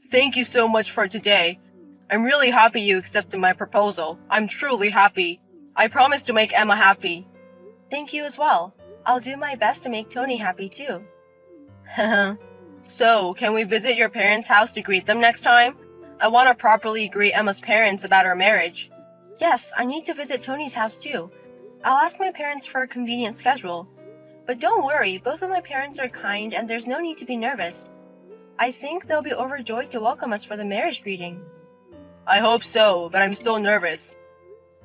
Thank you so much for today. I'm really happy you accepted my proposal. I'm truly happy. I promise to make Emma happy. Thank you as well. I'll do my best to make Tony happy too. So, can we visit your parents' house to greet them next time? I want to properly greet Emma's parents about our marriage. Yes, I need to visit Tony's house too. I'll ask my parents for a convenient schedule. But don't worry, both of my parents are kind and there's no need to be nervous. I think they'll be overjoyed to welcome us for the marriage greeting. I hope so, but I'm still nervous.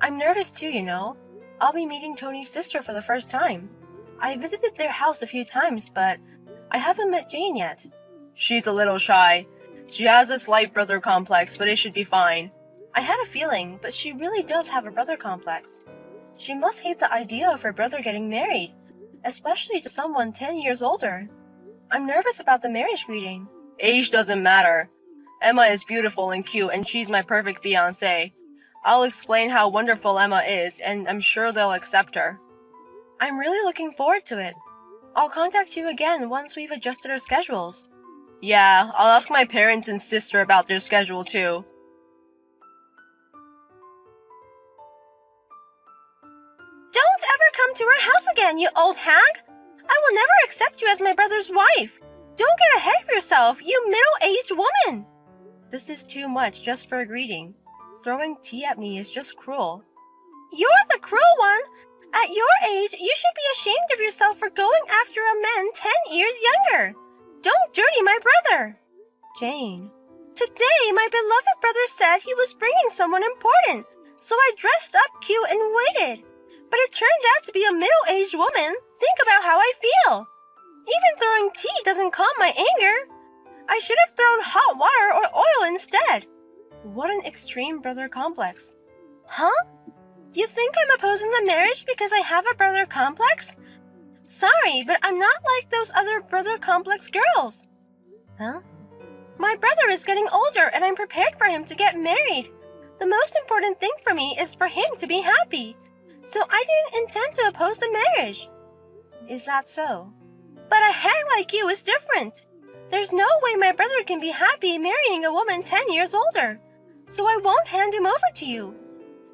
I'm nervous too, you know. I'll be meeting Tony's sister for the first time. I visited their house a few times, but I haven't met Jane yet. She's a little shy. She has a slight brother complex, but it should be fine. I had a feeling, but she really does have a brother complex. She must hate the idea of her brother getting married, especially to someone 10 years older. I'm nervous about the marriage greeting. Age doesn't matter. Emma is beautiful and cute, and she's my perfect fiancée. I'll explain how wonderful Emma is, and I'm sure they'll accept her. I'm really looking forward to it. I'll contact you again once we've adjusted our schedules. Yeah, I'll ask my parents and sister about their schedule too. Don't ever come to our house again, you old hag! I will never accept you as my brother's wife. Don't get ahead of yourself, you middle-aged woman! This is too much just for a greeting. Throwing tea at me is just cruel. You're the cruel one! At your age, you should be ashamed of yourself for going after a man 10 years younger. Don't dirty my brother. Jane. Today, my beloved brother said he was bringing someone important, so I dressed up cute and waited. But it turned out to be a middle-aged woman. Think about how I feel. Even throwing tea doesn't calm my anger. I should have thrown hot water or oil instead. What an extreme brother complex. Huh? You think I'm opposing the marriage because I have a brother complex? Sorry, but I'm not like those other brother complex girls. Huh? My brother is getting older and I'm prepared for him to get married. The most important thing for me is for him to be happy. So I didn't intend to oppose the marriage. Is that so? But a hag like you is different. There's no way my brother can be happy marrying a woman 10 years older. So I won't hand him over to you.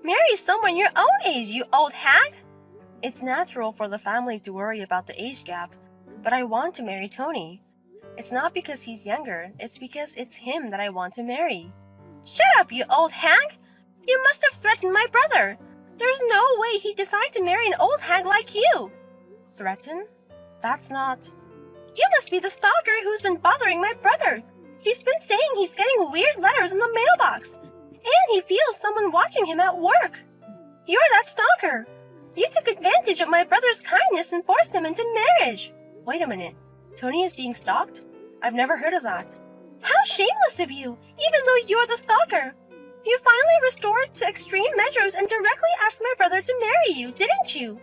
Marry someone your own age, you old hag! It's natural for the family to worry about the age gap, but I want to marry Tony. It's not because he's younger, it's because it's him that I want to marry. Shut up, you old hag! You must have threatened my brother. There's no way he'd decide to marry an old hag like you. Threaten? That's not... You must be the stalker who's been bothering my brother. He's been saying he's getting weird letters in the mailbox, and he feels someone watching him at work. You're that stalker. You took advantage of my brother's kindness and forced him into marriage. Wait a minute. Tony is being stalked? I've never heard of that. How shameless of you, even though you're the stalker. You finally resorted to extreme measures and directly asked my brother to marry you, didn't you?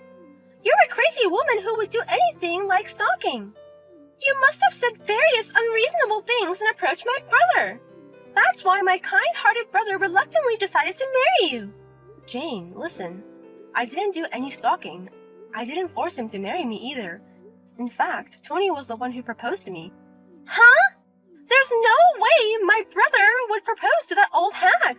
You're a crazy woman who would do anything like stalking. You must have said various unreasonable things and approached my brother. That's why my kind-hearted brother reluctantly decided to marry you. Jane, listen. I didn't do any stalking. I didn't force him to marry me either. In fact, Tony was the one who proposed to me. Huh? There's no way my brother would propose to that old hag.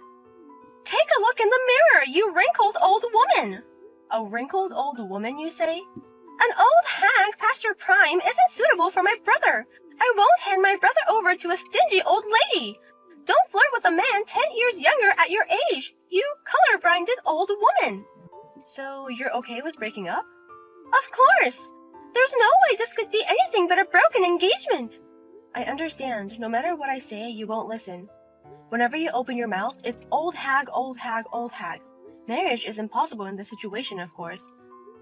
Take a look in the mirror, you wrinkled old woman. A wrinkled old woman, you say? An old hag past her prime isn't suitable for my brother. I won't hand my brother over to a stingy old lady. Don't flirt with a man 10 years younger at your age, you color-blinded old woman. So you're okay with breaking up? Of course. There's no way this could be anything but a broken engagement. I understand. No matter what I say, you won't listen. Whenever you open your mouth, it's old hag, old hag, old hag. Marriage is impossible in this situation, of course.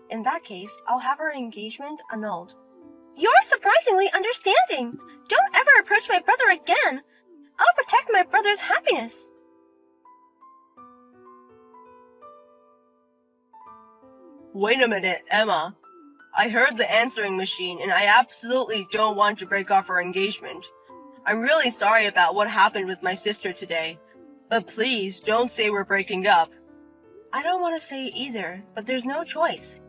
In that case, I'll have our engagement annulled. You're surprisingly understanding. Don't ever approach my brother again. I'll protect my brother's happiness. Wait a minute, Emma. I heard the answering machine and I absolutely don't want to break off our engagement. I'm really sorry about what happened with my sister today, but please don't say we're breaking up. I don't want to say either, but there's no choice.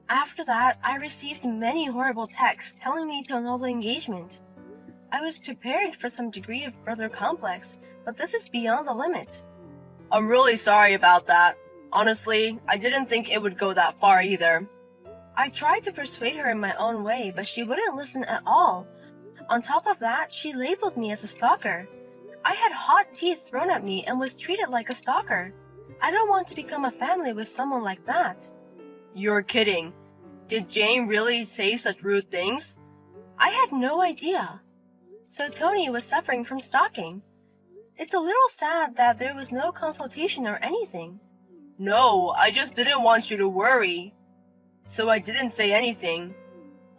After that, I received many horrible texts telling me to annul the engagement. I was prepared for some degree of brother complex, but this is beyond the limit. I'm really sorry about that. Honestly, I didn't think it would go that far either. I tried to persuade her in my own way, but she wouldn't listen at all. On top of that, she labeled me as a stalker. I had hot tea thrown at me and was treated like a stalker. I don't want to become a family with someone like that. You're kidding. Did Jane really say such rude things? I had no idea. So Tony was suffering from stalking. It's a little sad that there was no consultation or anything. No, I just didn't want you to worry. So I didn't say anything.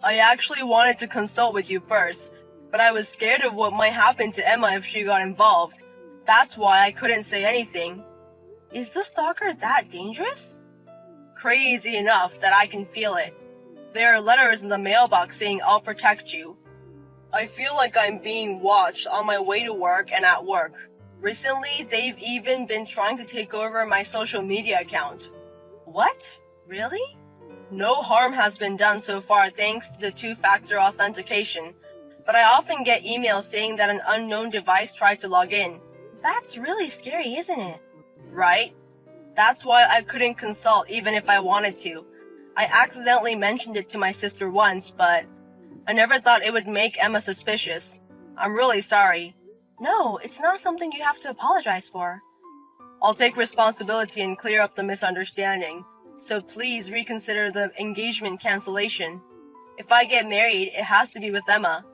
I actually wanted to consult with you first, but I was scared of what might happen to Emma if she got involved. That's why I couldn't say anything. Is the stalker that dangerous? Crazy enough that I can feel it. There are letters in the mailbox saying I'll protect you. I feel like I'm being watched on my way to work and at work. Recently, they've even been trying to take over my social media account. What? Really? No harm has been done so far thanks to the two-factor authentication, but I often get emails saying that an unknown device tried to log in. That's really scary, isn't it? Right? That's why I couldn't consult even if I wanted to. I accidentally mentioned it to my sister once, but I never thought it would make Emma suspicious. I'm really sorry. No, it's not something you have to apologize for. I'll take responsibility and clear up the misunderstanding. So please reconsider the engagement cancellation. If I get married, it has to be with Emma.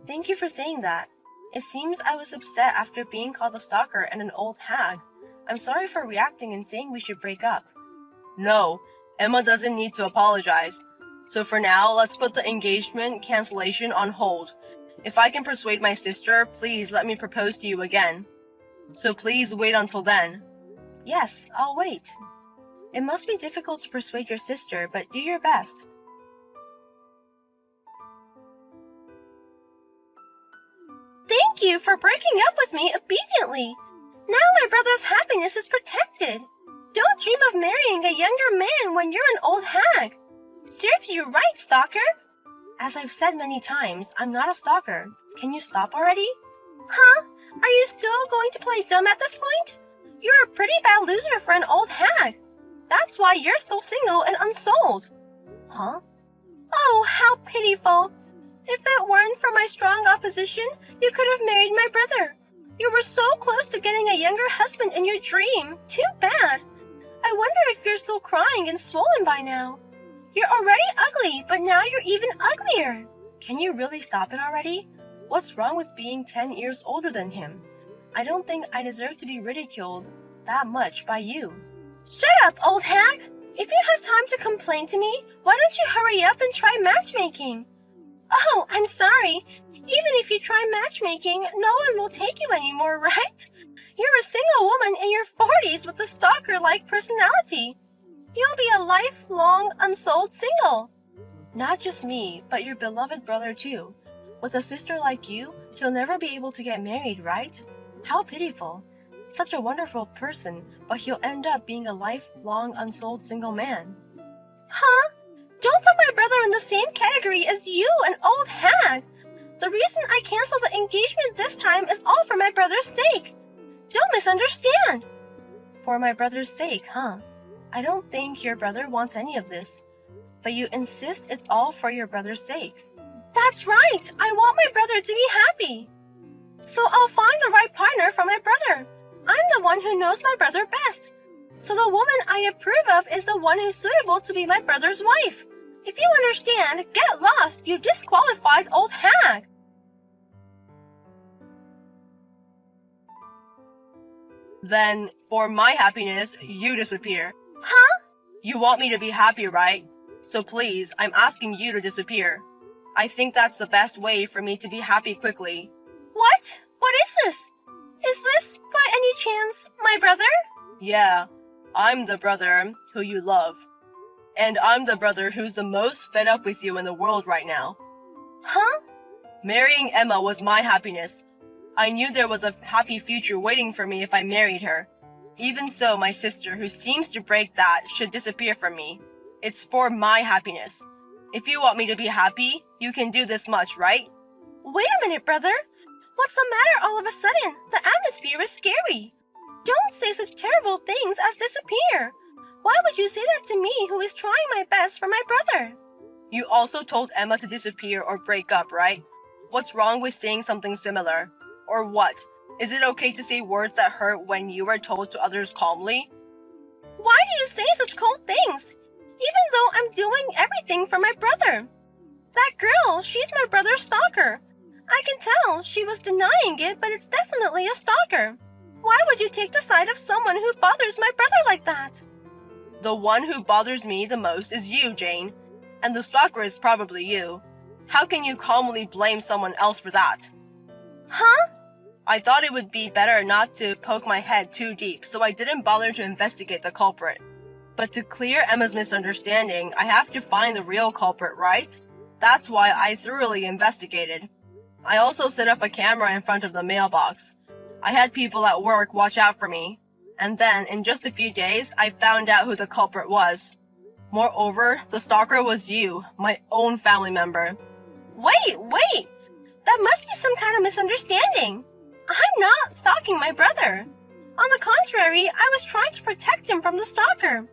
Thank you for saying that. It seems I was upset after being called a stalker and an old hag. I'm sorry for reacting and saying we should break up. No, Emma doesn't need to apologize. So for now, let's put the engagement cancellation on hold. If I can persuade my sister, please let me propose to you again. So please wait until then. Yes, I'll wait. It must be difficult to persuade your sister, but do your best. Thank you for breaking up with me obediently. Now my brother's happiness is protected. Don't dream of marrying a younger man when you're an old hag. Serves you right, stalker. As I've said many times, I'm not a stalker. Can you stop already? Huh? Are you still going to play dumb at this point? You're a pretty bad loser for an old hag. That's why you're still single and unsold. Huh? Oh, how pitiful. If it weren't for my strong opposition, you could have married my brother. You were so close to getting a younger husband in your dream. Too bad. I wonder if you're still crying and swollen by now. You're already ugly, but now you're even uglier. Can you really stop it already? What's wrong with being 10 years older than him? I don't think I deserve to be ridiculed that much by you. Shut up, old hag! If you have time to complain to me, why don't you hurry up and try matchmaking? Oh, I'm sorry. Even if you try matchmaking, no one will take you anymore, right? You're a single woman in your 40s with a stalker-like personality. You'll be a lifelong unsold single. Not just me, but your beloved brother too. With a sister like you, he'll never be able to get married, right? How pitiful. Such a wonderful person, but he'll end up being a lifelong unsold single man. Huh? Don't put my brother in the same category as you, an old hag. The reason I canceled the engagement this time is all for my brother's sake. Don't misunderstand. For my brother's sake, huh? I don't think your brother wants any of this. But you insist it's all for your brother's sake. That's right. I want my brother to be happy. So I'll find the right partner for my brother. I'm the one who knows my brother best. So the woman I approve of is the one who's suitable to be my brother's wife. If you understand, get lost, you disqualified old hag. Then, for my happiness, you disappear. Huh? You want me to be happy, right? So please, I'm asking you to disappear. I think that's the best way for me to be happy quickly. What? What is this? Is this, by any chance, my brother? Yeah, I'm the brother who you love. And I'm the brother who's the most fed up with you in the world right now. Huh? Marrying Emma was my happiness. I knew there was a happy future waiting for me if I married her. Even so, my sister, who seems to break that, should disappear from me. It's for my happiness. If you want me to be happy, you can do this much, right? Wait a minute, brother. What's the matter all of a sudden? The atmosphere is scary. Don't say such terrible things as disappear. Why would you say that to me who is trying my best for my brother? You also told Emma to disappear or break up, right? What's wrong with saying something similar? Or what? Is it okay to say words that hurt when you are told to others calmly? Why do you say such cold things? Even though I'm doing everything for my brother. That girl, she's my brother's stalker. I can tell she was denying it, but it's definitely a stalker. Why would you take the side of someone who bothers my brother like that? The one who bothers me the most is you, Jane. And the stalker is probably you. How can you calmly blame someone else for that? Huh? I thought it would be better not to poke my head too deep, so I didn't bother to investigate the culprit. But to clear Emma's misunderstanding, I have to find the real culprit, right? That's why I thoroughly investigated. I also set up a camera in front of the mailbox. I had people at work watch out for me. And then, in just a few days, I found out who the culprit was. Moreover, the stalker was you, my own family member. Wait! That must be some kind of misunderstanding. I'm not stalking my brother. On the contrary, I was trying to protect him from the stalker.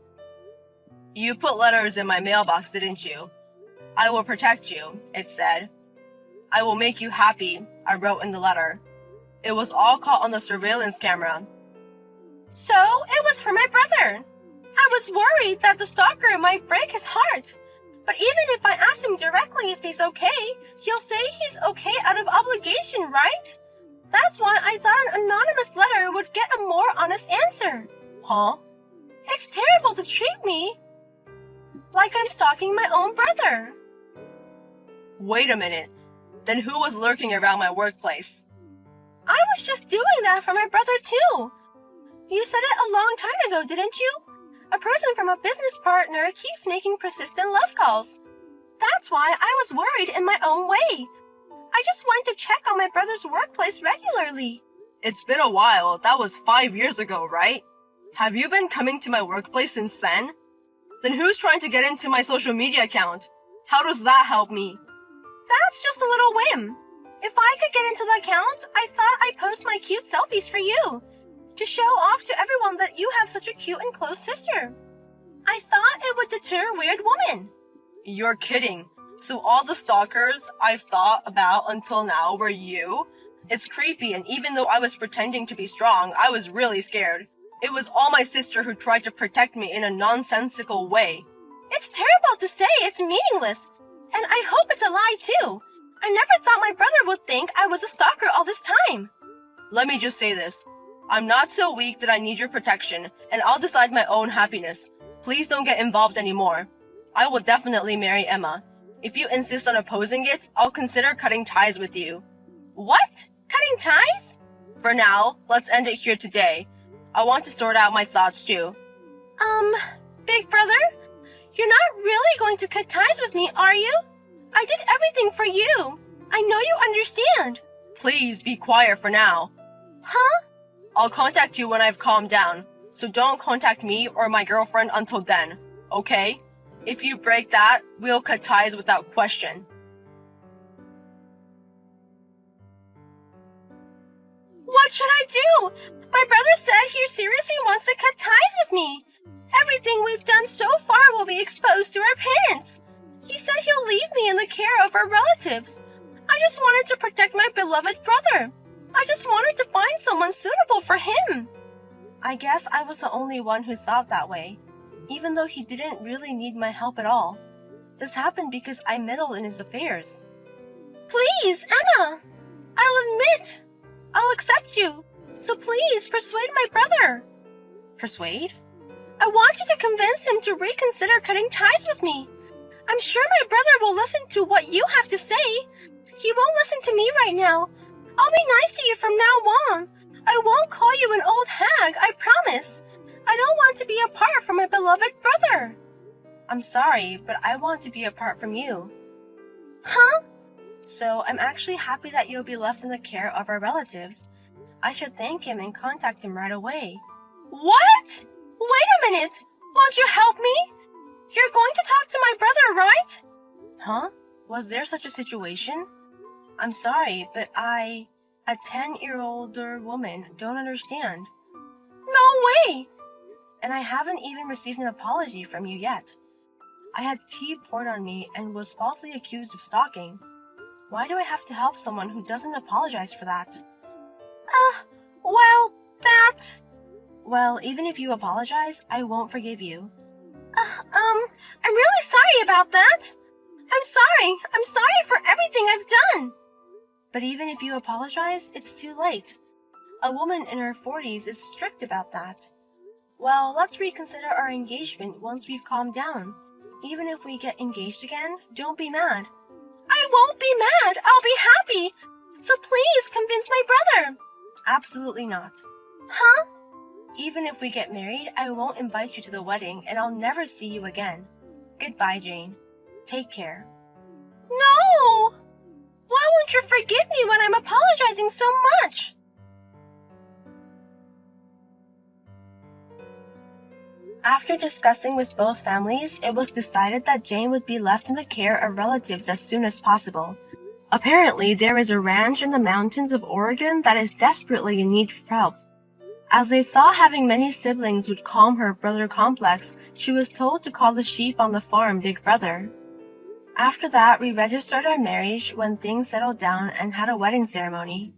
You put letters in my mailbox, didn't you? I will protect you, it said. I will make you happy, I wrote in the letter. It was all caught on the surveillance camera. So, it was for my brother. I was worried that the stalker might break his heart. But even if I ask him directly if he's okay, he'll say he's okay out of obligation, right? That's why I thought an anonymous letter would get a more honest answer. Huh? It's terrible to treat me like I'm stalking my own brother. Wait a minute. Then who was lurking around my workplace? I was just doing that for my brother too. You said it a long time ago, didn't you? A person from a business partner keeps making persistent love calls. That's why I was worried in my own way. I just went to check on my brother's workplace regularly. It's been a while. That was 5 years ago, right? Have you been coming to my workplace since then? Then who's trying to get into my social media account? How does that help me? That's just a little whim. If I could get into the account, I thought I'd post my cute selfies for you, to show off to everyone that you have such a cute and close sister. I thought it would deter weird women. You're kidding. So all the stalkers I've thought about until now were you? It's creepy, and even though I was pretending to be strong, I was really scared. It was all my sister who tried to protect me in a nonsensical way. It's terrible to say, it's meaningless. And I hope it's a lie too. I never thought my brother would think I was a stalker all this time. Let me just say this. I'm not so weak that I need your protection, and I'll decide my own happiness. Please don't get involved anymore. I will definitely marry Emma. If you insist on opposing it, I'll consider cutting ties with you. What? Cutting ties? For now, let's end it here today. I want to sort out my thoughts too. Big brother? You're not really going to cut ties with me, are you? I did everything for you. I know you understand. Please be quiet for now. Huh? I'll contact you when I've calmed down, so don't contact me or my girlfriend until then, okay? If you break that, we'll cut ties without question. What should I do? My brother said he seriously wants to cut ties with me. Everything we've done so far will be exposed to our parents. He said he'll leave me in the care of our relatives. I just wanted to protect my beloved brother. I just wanted to find someone suitable for him. I guess I was the only one who thought that way, even though he didn't really need my help at all. This happened because I meddled in his affairs. Please, Emma! I'll admit. I'll accept you. So please, persuade my brother. Persuade? I want you to convince him to reconsider cutting ties with me. I'm sure my brother will listen to what you have to say. He won't listen to me right now. I'll be nice to you from now on. I won't call you an old hag, I promise. I don't want to be apart from my beloved brother. I'm sorry, but I want to be apart from you. Huh? So I'm actually happy that you'll be left in the care of our relatives. I should thank him and contact him right away. What? Wait a minute. Won't you help me? You're going to talk to my brother, right? Huh? Was there such a situation? I'm sorry, but a 10-year-older woman, don't understand. No way! And I haven't even received an apology from you yet. I had tea poured on me and was falsely accused of stalking. Why do I have to help someone who doesn't apologize for that? Well, Well, even if you apologize, I won't forgive you. I'm really sorry about that. I'm sorry. I'm sorry for everything I've done. But even if you apologize, it's too late. A woman in her 40s is strict about that. Well, let's reconsider our engagement once we've calmed down. Even if we get engaged again, don't be mad. I won't be mad. I'll be happy. So please convince my brother. Absolutely not. Huh? Even if we get married, I won't invite you to the wedding and I'll never see you again. Goodbye, Jane. Take care. No! Why won't you forgive me when I'm apologizing so much? After discussing with both families, it was decided that Jane would be left in the care of relatives as soon as possible. Apparently, there is a ranch in the mountains of Oregon that is desperately in need of help. As they thought having many siblings would calm her brother complex, she was told to call the sheep on the farm Big Brother. After that, we registered our marriage when things settled down and had a wedding ceremony.